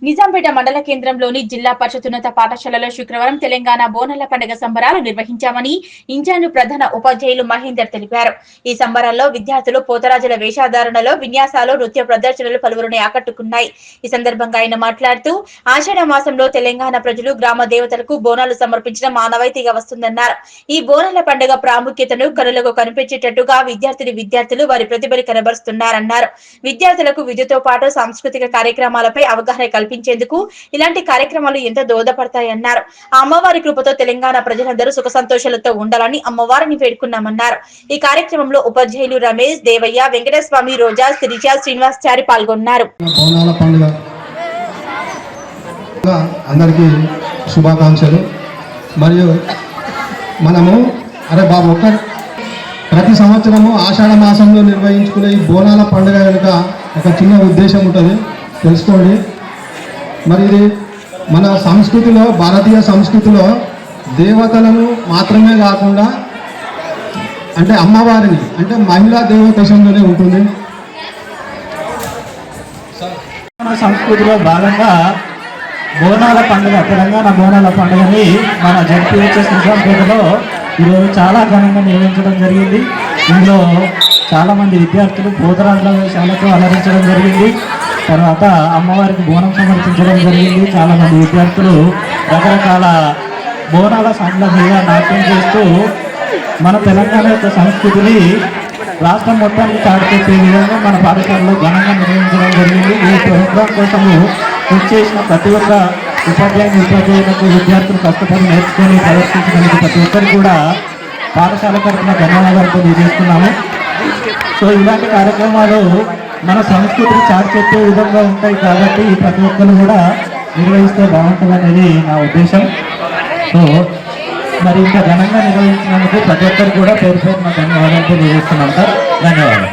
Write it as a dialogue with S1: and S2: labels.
S1: నిజాంపేట మండల కేంద్రంలోని జిల్లా పరిషత్ ఉన్నత పాఠశాలలో శుక్రవారం తెలంగాణ బోనాల పండుగ సంబరాలు నిర్వహించామని ఇంజాను ప్రధాన ఉపాధ్యాయులు మహేందర్ తెలిపారు. ఈ సంబరాల్లో విద్యార్థులు పోతరాజుల వేషధారణలో విన్యాసాలు, నృత్య ప్రదర్శనలు పలువురిని ఆకట్టుకున్నాయి. ఈ సందర్భంగా ఆయన మాట్లాడుతూ ఆషాఢ మాసంలో తెలంగాణ ప్రజలు గ్రామ దేవతలకు బోనాలు సమర్పించడం మానవాయితీగా వస్తుందన్నారు. ఈ బోనాల పండుగ ప్రాముఖ్యతను కనులకు కనిపించేటట్టుగా విద్యార్థులు వారి ప్రతిభను కనబరుస్తున్నారన్నారు. విద్యార్థులకు విద్యతో పాటు సాంస్కృతిక కార్యక్రమాలపై అవగాహన కల్పించేందుకు ఇలాంటి కార్యక్రమాలు ఎంతో దోహదపడతాయన్నారు. ఆ అమ్మవారి కృపతో తెలంగాణ ప్రజలందరూ సుఖ సంతోషాలతో ఉండాలని అమ్మవారిని వేడుకున్నామన్నారు. ఈ కార్యక్రమంలో ఉపాధ్యాయులు రమేష్, దేవయ్య, వెంకటస్వామి, రోజా, శ్రీజ, శ్రీనివాస్ చారి పాల్గొన్నారు.
S2: అందరికీ శుభాకాంక్షలు. మరియు మనము ప్రతి సంవత్సరము ఆషాఢ మాసంలో నిర్వహించుకునే ఈ బోనాల పండుగ వెనుక ఒక చిన్న ఉద్దేశం ఉంటుంది, తెలుసుకోండి. మరి ఇది మన సంస్కృతిలో, భారతీయ సంస్కృతిలో దేవతలను మాత్రమే కాకుండా అంటే అమ్మవారిని, అంటే మహిళా దేవతలోనే ఉంటుంది.
S3: మన సంస్కృతిలో భాగంగా బోనాల పండుగ, తెలంగాణ బోనాల పండుగని మన జడ్పీహెచ్ఎస్ నిజాంపేటలో ఈరోజు చాలా ఘనంగా నిర్వహించడం జరిగింది. ఇందులో చాలామంది విద్యార్థులు పోతరాజుల వేషాలతో అలరించడం జరిగింది. తర్వాత అమ్మవారికి బోనం సమర్పించడం జరిగింది. చాలామంది విద్యార్థులు రకరకాల బోనాల సండ్ల మీద నాట్యం చేస్తూ మన తెలంగాణ యొక్క సంస్కృతిని రాష్ట్రం మొత్తానికి చాటిచెప్పే విధంగా మన పాఠశాలలో ఘనంగా నిర్వహించడం జరిగింది. ఈ ప్రోగ్రాం కోసము కృషి చేసిన ప్రతి ఒక్క ఉపాధ్యాయులకు, విద్యార్థులు కష్టపడి నేర్చుకొని ప్రదర్శించినందుకు ప్రతి ఒక్కరికి కూడా పాఠశాల తరఫున ధన్యవాదాలు తెలియజేస్తున్నాము. సో ఇలాంటి కార్యక్రమాలు మన సంస్కృతిని చాటి చెప్పే విధంగా ఉంటాయి కాబట్టి ప్రతి ఒక్కరు కూడా నిర్వహిస్తే బాగుంటుంది అనేది నా ఉద్దేశం. సో మరి ఇంత ఘనంగా నిర్వహించినందుకు ప్రతి ఒక్కరు కూడా పేరు పేరున ధన్యవాదాలు తెలియజేస్తున్నాం సార్. ధన్యవాదాలు.